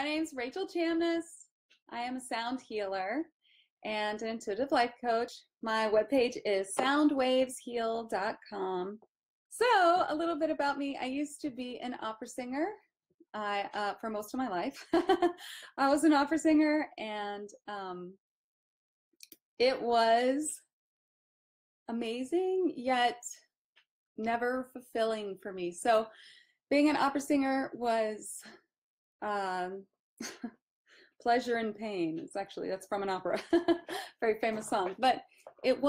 name's Rachel Chamness. I am a sound healer and an intuitive life coach. My webpage is soundwavesheal.com. So, a little bit about me. I used to be an opera singer for most of my life. I was an opera singer, and it was amazing, yet never fulfilling for me. So, being an opera singer was pleasure and pain. That's from an opera, very famous song. But it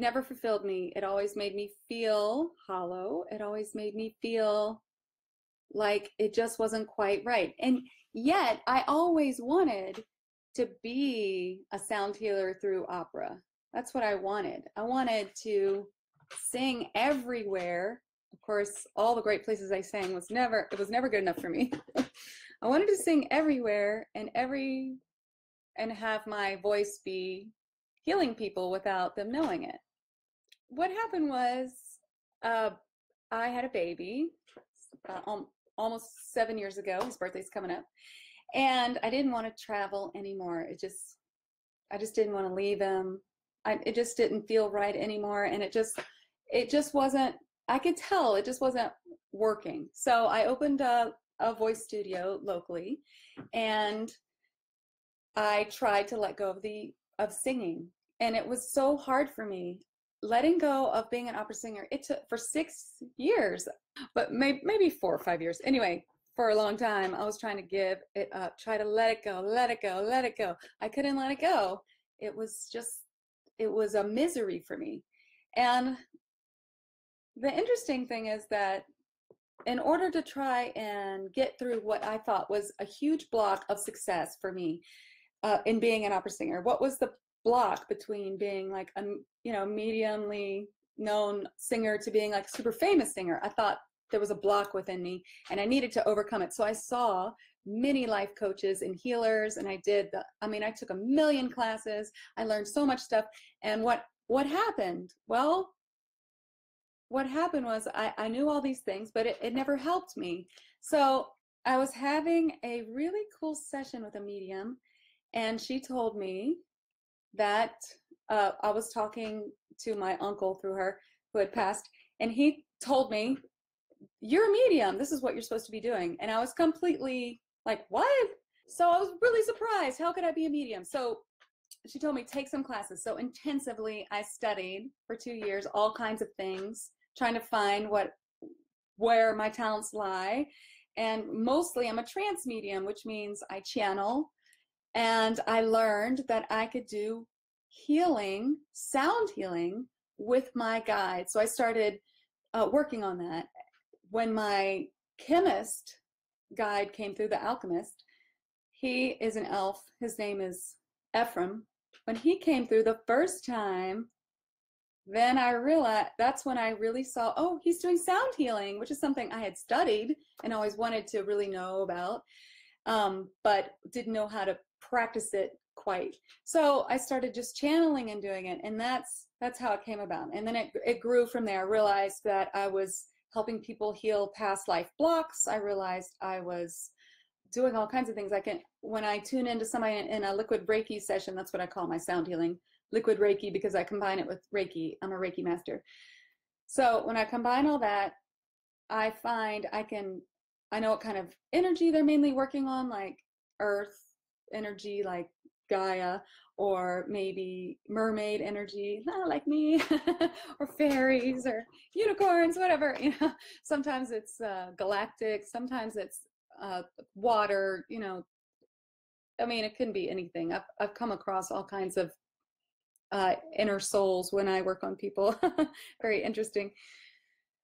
never fulfilled me. It always made me feel hollow. It always made me feel like it just wasn't quite right. And yet I always wanted to be a sound healer through opera. That's what I wanted. I wanted to sing everywhere. Of course, all the great places I sang was never good enough for me. I wanted to sing everywhere and have my voice be healing people without them knowing it. What happened was I had a baby almost 7 years ago. His birthday's coming up. And I didn't want to travel anymore. I just didn't want to leave him. It just didn't feel right anymore. And it just wasn't, I could tell it just wasn't working. So I opened a voice studio locally, and I tried to let go of singing, and it was so hard for me letting go of being an opera singer. It took for 6 years, but maybe 4 or 5 years. Anyway, for a long time, I was trying to give it up, try to let it go, let it go, let it go. I couldn't let it go. It was a misery for me. And the interesting thing is that in order to try and get through what I thought was a huge block of success for me in being an opera singer, what was the block between being like a mediumly known singer to being like a super famous singer? I thought there was a block within me, and I needed to overcome it. So I saw many life coaches and healers, and I took 1 million classes. I learned so much stuff. And what happened? Well, what happened was I knew all these things, but it never helped me. So I was having a really cool session with a medium, and she told me that I was talking to my uncle through her, who had passed, and he told me, "You're a medium. This is what you're supposed to be doing." And I was completely like, "What?" So I was really surprised. How could I be a medium? So she told me, take some classes. So intensively, I studied for 2 years, all kinds of things, trying to find where my talents lie. And mostly I'm a trance medium, which means I channel. And I learned that I could do healing, sound healing, with my guide. So I started working on that. When my chemist guide came through, the alchemist, he is an elf. His name is Ephraim. When he came through the first time, then I realized, that's when I really saw, oh, he's doing sound healing, which is something I had studied and always wanted to really know about, but didn't know how to practice it quite. So I started just channeling and doing it, and that's how it came about. And then it grew from there. I realized that I was helping people heal past life blocks. I realized I was doing all kinds of things. When I tune into somebody in a liquid Reiki session, that's what I call my sound healing, liquid Reiki, because I combine it with Reiki. I'm a Reiki master. So when I combine all that, I find I know what kind of energy they're mainly working on, like earth energy, like Gaia, or maybe mermaid energy, like me, or fairies or unicorns, whatever. Sometimes it's galactic, sometimes it's water. It can be anything. I've come across all kinds of inner souls when I work on people. Very interesting.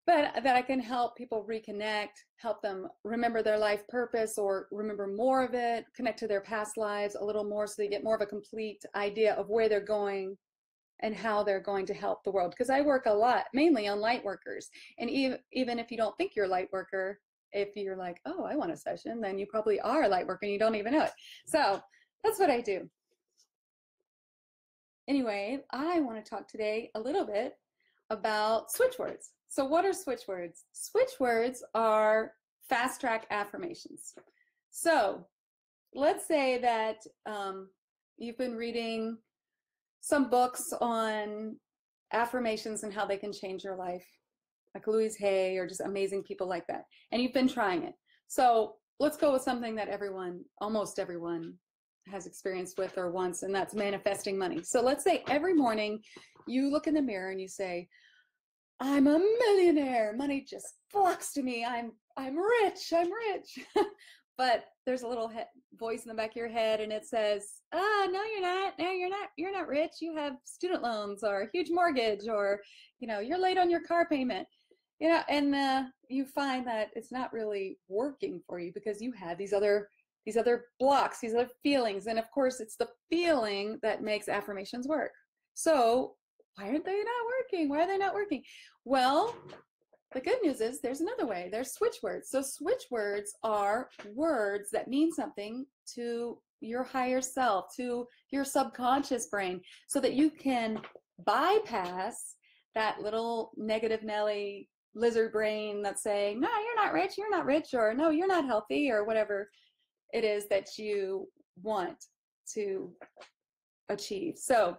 But that I can help people reconnect, help them remember their life purpose, or remember more of it, connect to their past lives a little more, so they get more of a complete idea of where they're going and how they're going to help the world. Because I work a lot, mainly on light workers. And even if you don't think you're a light worker, if you're like, oh, I want a session, then you probably are a light worker and you don't even know it. So that's what I do. Anyway, I want to talk today a little bit about switch words. So what are switch words? Switch words are fast track affirmations. So let's say that you've been reading some books on affirmations and how they can change your life, like Louise Hay or just amazing people like that, and you've been trying it. So let's go with something that almost everyone has experienced with or wants, and that's manifesting money. So let's say every morning you look in the mirror and you say, I'm a millionaire. Money just flocks to me. I'm rich. I'm rich. But there's a little voice in the back of your head, and it says, no, you're not. No, you're not rich. You have student loans or a huge mortgage, or, you're late on your car payment. And you find that it's not really working for you because you have these other blocks, these other feelings. And of course, it's the feeling that makes affirmations work. So why aren't they not working? Why are they not working? Well, the good news is there's another way. There's switch words. So switch words are words that mean something to your higher self, to your subconscious brain, so that you can bypass that little negative Nelly lizard brain that's saying, no, you're not rich, or no, you're not healthy, or whatever it is that you want to achieve. So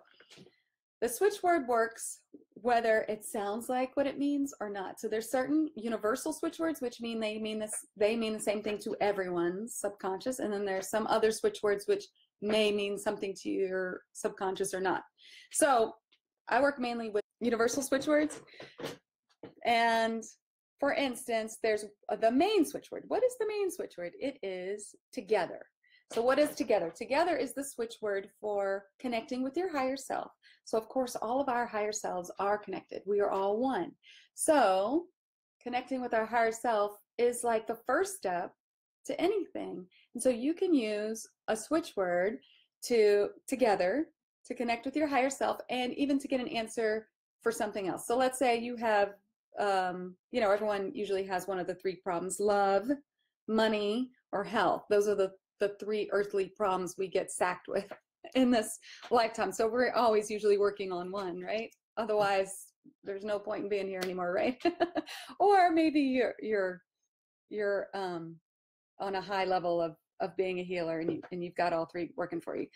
the switch word works whether it sounds like what it means or not. So there's certain universal switch words which mean they mean the same thing to everyone's subconscious, and then there's some other switch words which may mean something to your subconscious or not. So I work mainly with universal switch words, and for instance, there's the main switch word. What is the main switch word? It is together. So what is together? Together is the switch word for connecting with your higher self. So of course, all of our higher selves are connected. We are all one. So connecting with our higher self is like the first step to anything. And so you can use a switch word together to connect with your higher self, and even to get an answer for something else. So let's say you have, everyone usually has one of the three problems: love, money, or health. Those are the three earthly problems we get sacked with in this lifetime. So we're always usually working on one, right? Otherwise, there's no point in being here anymore, right? Or maybe you're on a high level of being a healer, and you've got all three working for you.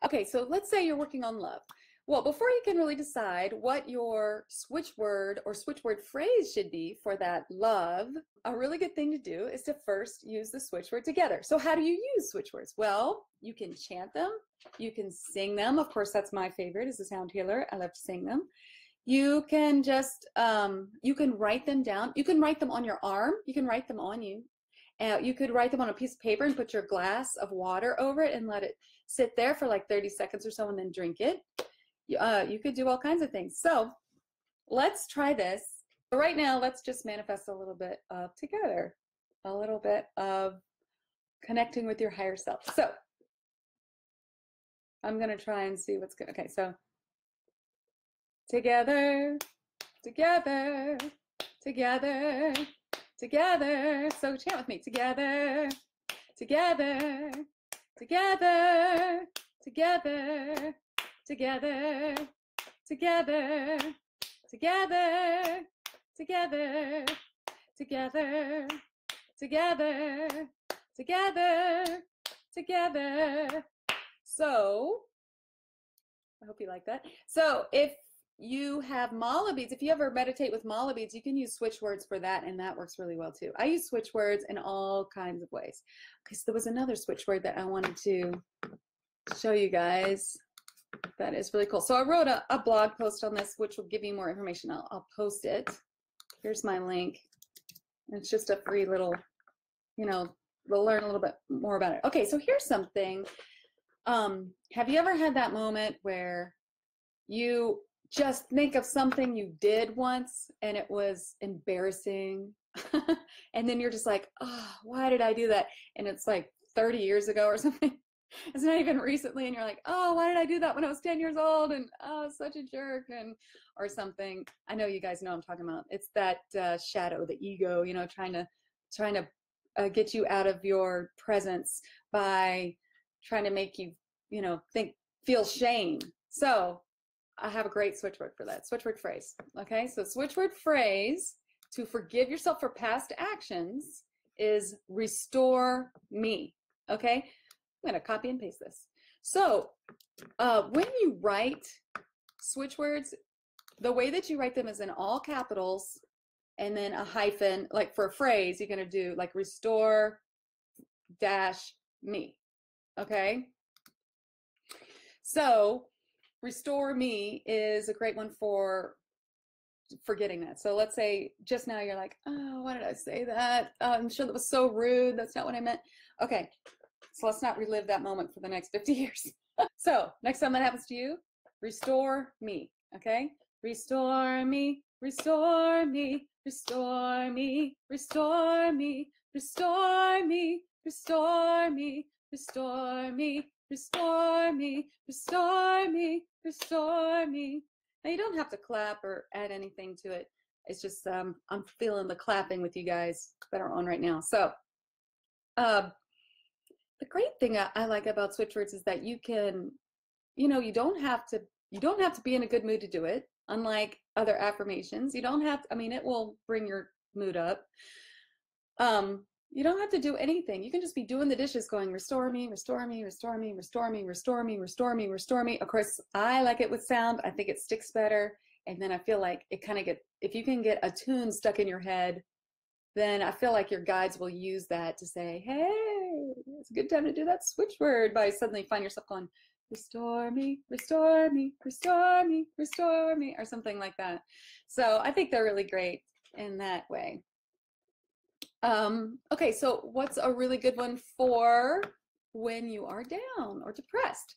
Okay, so let's say you're working on love. Well, before you can really decide what your switch word or switch word phrase should be for that love, a really good thing to do is to first use the switch word together. So how do you use switch words? Well, you can chant them, you can sing them. Of course, that's my favorite as a sound healer. I love to sing them. You can just, you can write them down. You can write them on your arm. You can write them on you. You could write them on a piece of paper and put your glass of water over it and let it sit there for like 30 seconds or so, and then drink it. You could do all kinds of things. So let's try this. So right now, let's just manifest a little bit of together, a little bit of connecting with your higher self. So I'm going to try and see what's good. Okay, so together, together, together, together. So chant with me. Together, together, together, together, together, together, together, together, together, together, together, together. So I hope you like that. So if you have mala beads, if you ever meditate with mala beads, you can use switch words for that, and that works really well too. I use switch words in all kinds of ways. Because there was another switch word that I wanted to show you guys that is really cool. So I wrote a blog post on this, which will give you more information. I'll post it. Here's my link. It's just a free little, we'll learn a little bit more about it. Okay, so here's something. Have you ever had that moment where you just think of something you did once and it was embarrassing? And then you're just like, oh, why did I do that? And it's like 30 years ago or something. It's not even recently, and you're like, oh, why did I do that when I was 10 years old? And oh, such a jerk, and or something. I know you guys know what I'm talking about. It's that shadow, the ego, trying to get you out of your presence by trying to make you, feel shame. So I have a great switch word for that. Switch word phrase. Okay, so switch word phrase to forgive yourself for past actions is restore me. Okay, I'm going to copy and paste this. So when you write switch words, the way that you write them is in all capitals and then a hyphen. Like for a phrase, you're going to do like restore dash me. Okay, so restore me is a great one for forgetting that. So let's say just now you're like, oh, why did I say that? I'm sure that was so rude. That's not what I meant. Okay, so let's not relive that moment for the next 50 years. So next time that happens to you, restore me. Okay, restore me, restore me, restore me, restore me, restore me, restore me, restore me, restore me, restore me, restore me. Now you don't have to clap or add anything to it. It's just I'm feeling the clapping with you guys that are on right now. So the great thing I like about switch words is that you can, you don't have to be in a good mood to do it. Unlike other affirmations, you don't have to, I mean, it will bring your mood up. You don't have to do anything. You can just be doing the dishes going, restore me, restore me, restore me, restore me, restore me, restore me, restore me. Of course, I like it with sound. I think it sticks better. And then I feel like it kind of if you can get a tune stuck in your head, then I feel like your guides will use that to say, hey, it's a good time to do that switch word, by suddenly find yourself going, restore me, restore me, restore me, restore me, or something like that. So I think they're really great in that way. Okay, so what's a really good one for when you are down or depressed?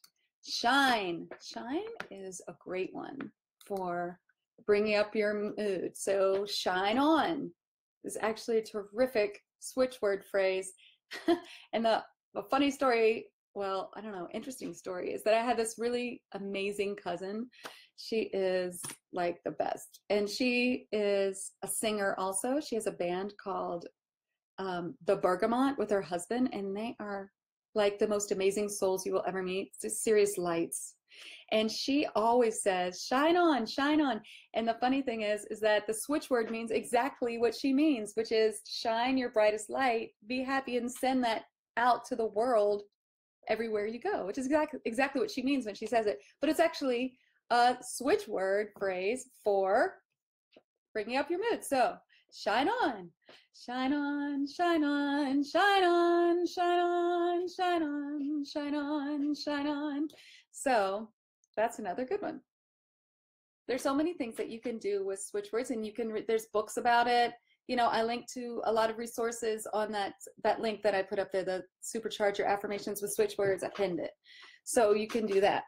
Shine. Shine is a great one for bringing up your mood. So shine on is actually a terrific switch word phrase. And the funny story, well, I don't know, interesting story, is that I had this really amazing cousin. She is like the best. And she is a singer also. She has a band called The Bergamot with her husband, and they are like the most amazing souls you will ever meet. It's serious lights. And she always says, shine on, shine on. And the funny thing is that the switch word means exactly what she means, which is shine your brightest light, be happy, and send that out to the world everywhere you go, which is exactly what she means when she says it. But it's actually a switch word phrase for bringing up your mood. So shine on, shine on, shine on, shine on, shine on, shine on, shine on, shine on. So that's another good one. There's so many things that you can do with switch words, and you can there's books about it. I link to a lot of resources on that link that I put up there, the Supercharge Your Affirmations with Switch Words. I pinned it. So you can do that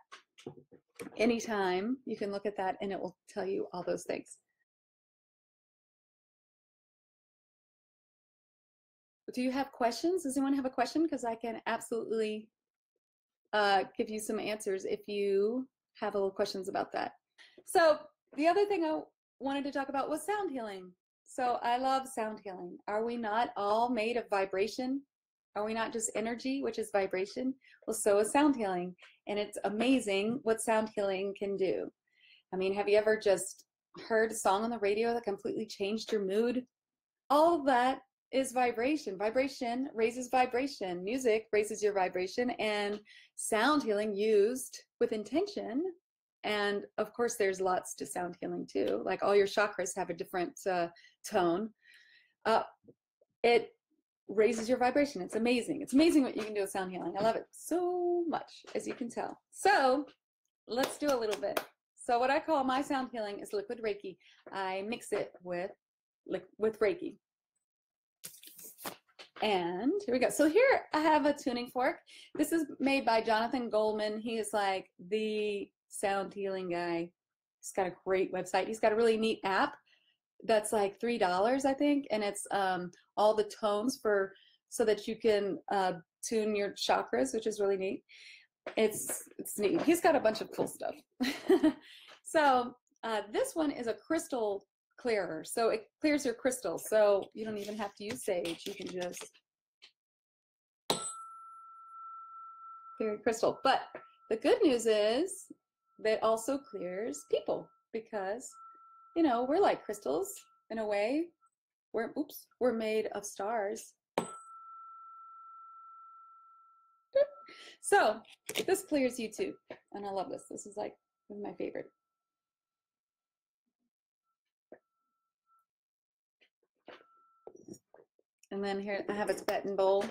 anytime. You can look at that and it will tell you all those things. Do you have questions? Does anyone have a question? Because I can absolutely give you some answers if you have a little questions about that. So the other thing I wanted to talk about was sound healing. So I love sound healing. Are we not all made of vibration? Are we not just energy, which is vibration? Well, so is sound healing. And it's amazing what sound healing can do. I mean, have you ever just heard a song on the radio that completely changed your mood? All of that is vibration. Vibration raises vibration. Music raises your vibration, and sound healing used with intention. And of course, there's lots to sound healing too. Like all your chakras have a different tone. It raises your vibration. It's amazing. It's amazing what you can do with sound healing. I love it so much, as you can tell. So let's do a little bit. So what I call my sound healing is liquid Reiki. I mix it with Reiki. And here we go. So here I have a tuning fork. This is made by Jonathan Goldman. He is like the sound healing guy. He's got a great website. He's got a really neat app that's like $3, I think, and it's all the tones so that you can tune your chakras, which is really neat. It's neat. He's got a bunch of cool stuff. So this one is a crystal clearer, so it clears your crystals, so you don't even have to use sage. You can just clear your crystal. But the good news is that also clears people, because we're like crystals in a way. We're made of stars, So this clears you too. And I love this. This is like one of my favorite. And then here I have a Tibetan bowl.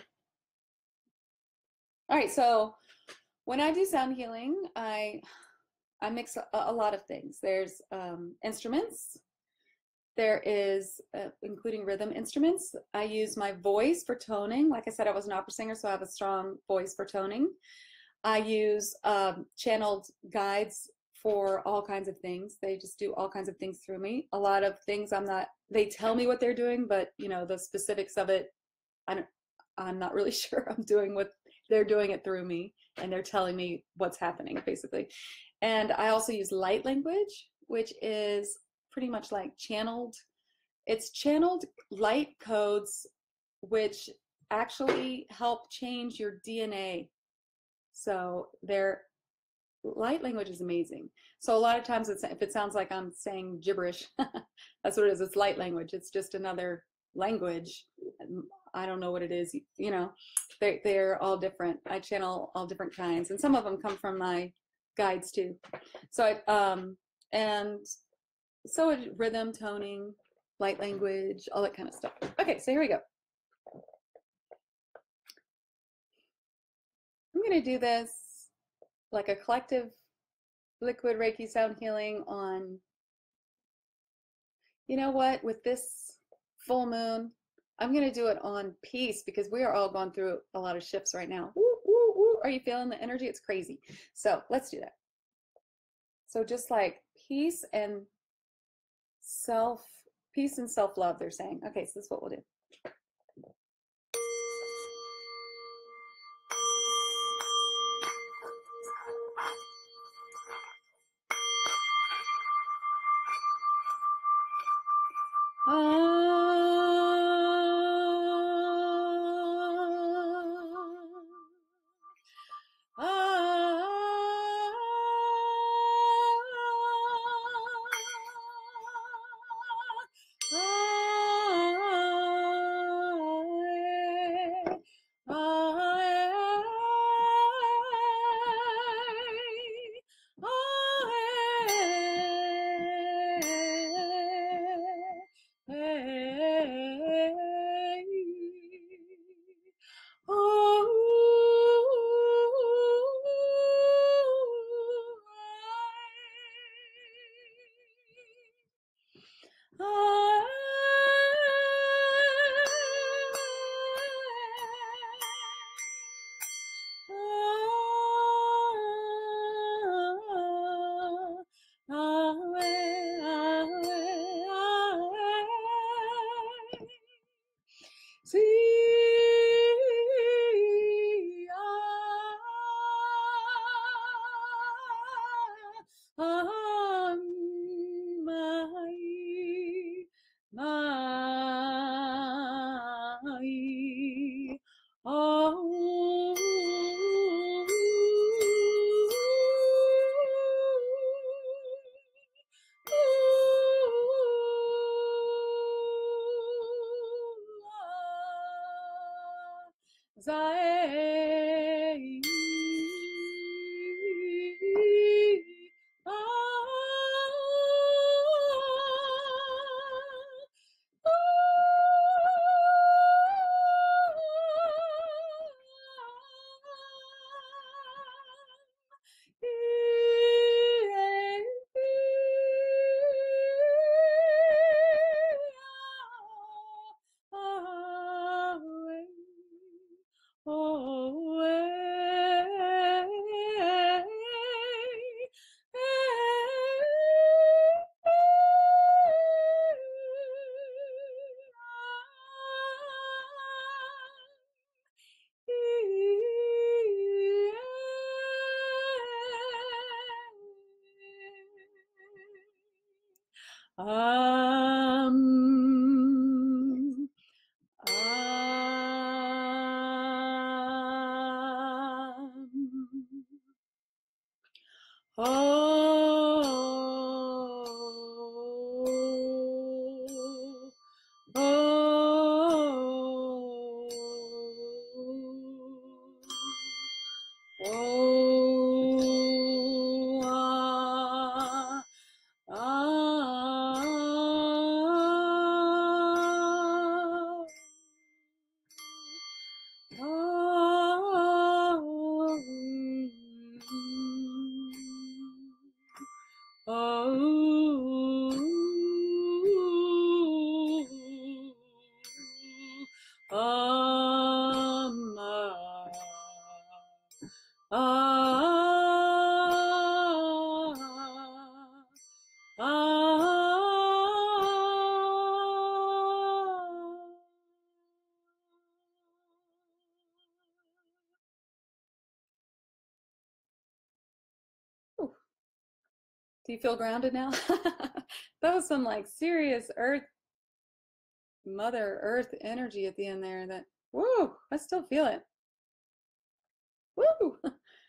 All right, so when I do sound healing, I mix a lot of things. There's instruments. There is, including rhythm instruments. I use my voice for toning. Like I said, I was an opera singer, so I have a strong voice for toning. I use channeled guides for all kinds of things. They just do all kinds of things through me. A lot of things they tell me what they're doing, but you know, the specifics of it, I'm not really sure I'm doing what they're doing it through me, and they're telling me what's happening basically. And I also use light language, which is pretty much like it's channeled light codes, which actually help change your DNA. So their light language is amazing. So a lot of times if it sounds like I'm saying gibberish, that's what it is. It's light language. It's just another language. I don't know what it is. You know, they're all different. I channel all different kinds, and some of them come from my guides too. So rhythm, toning, light language, all that kind of stuff. Okay, so here we go. I'm going to do this like a collective liquid Reiki sound healing on, you know what, with this full moon, I'm going to do it on peace, because we are all going through a lot of shifts right now. Woo, woo, woo. Are you feeling the energy? It's crazy. So let's do that. So just like peace and self-love, they're saying. Okay, so this is what we'll do. Oh, ah, ah, ah, oh, Do you feel grounded now? That was some like serious Mother Earth energy at the end there that, woo, I still feel it. Woo!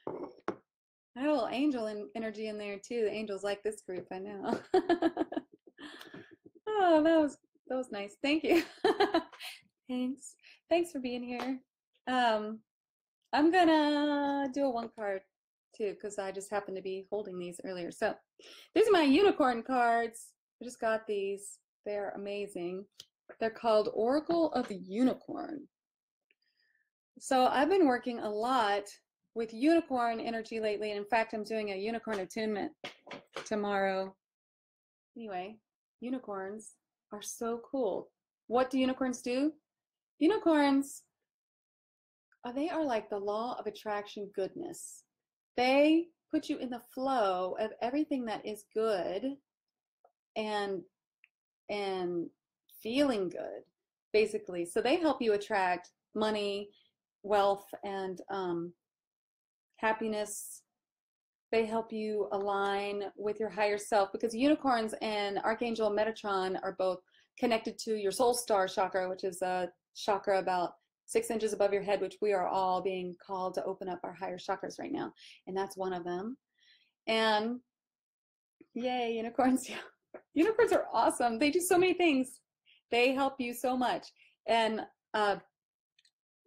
I had a little angel energy in there too. The angels like this group, I know. Oh, that was nice. Thank you. Thanks. Thanks for being here. I'm gonna do a one card too, because I just happened to be holding these earlier. So these are my unicorn cards. I just got these. They're amazing. They're called Oracle of the Unicorn. So I've been working a lot with unicorn energy lately. And in fact, I'm doing a unicorn attunement tomorrow. Anyway, unicorns are so cool. What do unicorns do? Unicorns, they are like the law of attraction goodness. They put you in the flow of everything that is good and feeling good, basically. So they help you attract money, wealth, and happiness. They help you align with your higher self, because unicorns and Archangel Metatron are both connected to your soul star chakra, which is a chakra about 6 inches above your head, which we are all being called to open up our higher chakras right now. And that's one of them. And yay, unicorns. Unicorns are awesome. They do so many things. They help you so much. And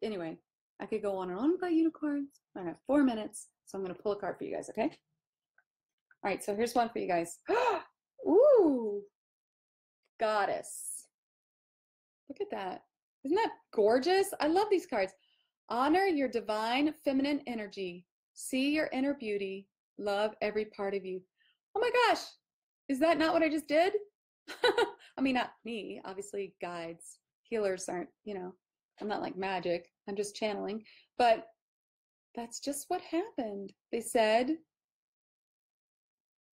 anyway, I could go on and on about unicorns. I have 4 minutes, so I'm going to pull a card for you guys, okay? All right, so here's one for you guys. Ooh, Goddess. Look at that. Isn't that gorgeous? I love these cards. Honor your divine feminine energy. See your inner beauty. Love every part of you. Oh my gosh, is that not what I just did? I mean, not me, obviously guides, healers aren't, I'm not like magic, I'm just channeling, but that's just what happened. They said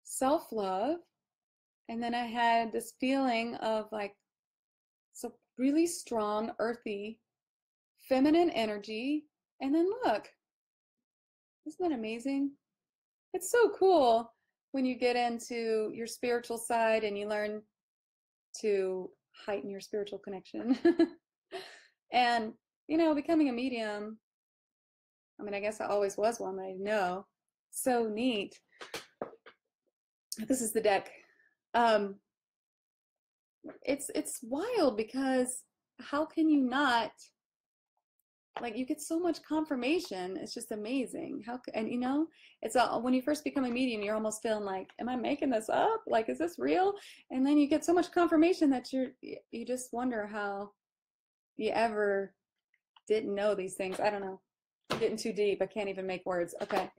self-love, and then I had this feeling of like, so really strong, earthy, feminine energy, and then look, isn't that amazing? It's so cool when you get into your spiritual side and you learn to heighten your spiritual connection. And, becoming a medium, I mean, I guess I always was one, but I know. So neat. This is the deck. It's wild, because how can you not, like, you get so much confirmation. It's just amazing. And it's when you first become a medium, you're almost feeling like, am I making this up? Like, is this real? And then you get so much confirmation that you just wonder how you ever didn't know these things. I don't know. I'm getting too deep. I can't even make words. Okay.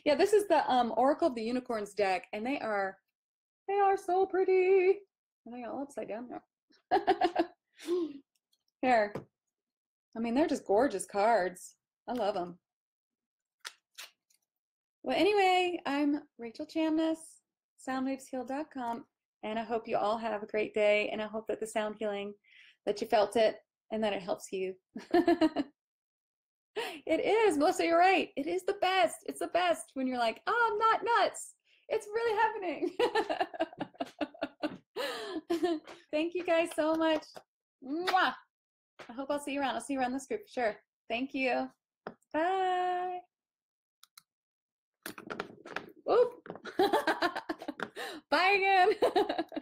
Yeah, this is the Oracle of the Unicorns deck, and they are so pretty. And they're all upside down now. Here. I mean, they're just gorgeous cards. I love them. Well, anyway, I'm Rachel Chamness, soundwavesheal.com, and I hope you all have a great day, and I hope that the sound healing, that you felt it, and that it helps you. It is, Melissa, you're right. It is the best. It's the best when you're like, oh, I'm not nuts. It's really happening. Thank you guys so much. Mwah! I hope I'll see you around. I'll see you around this group for sure. Thank you. Bye. Oop. Bye again.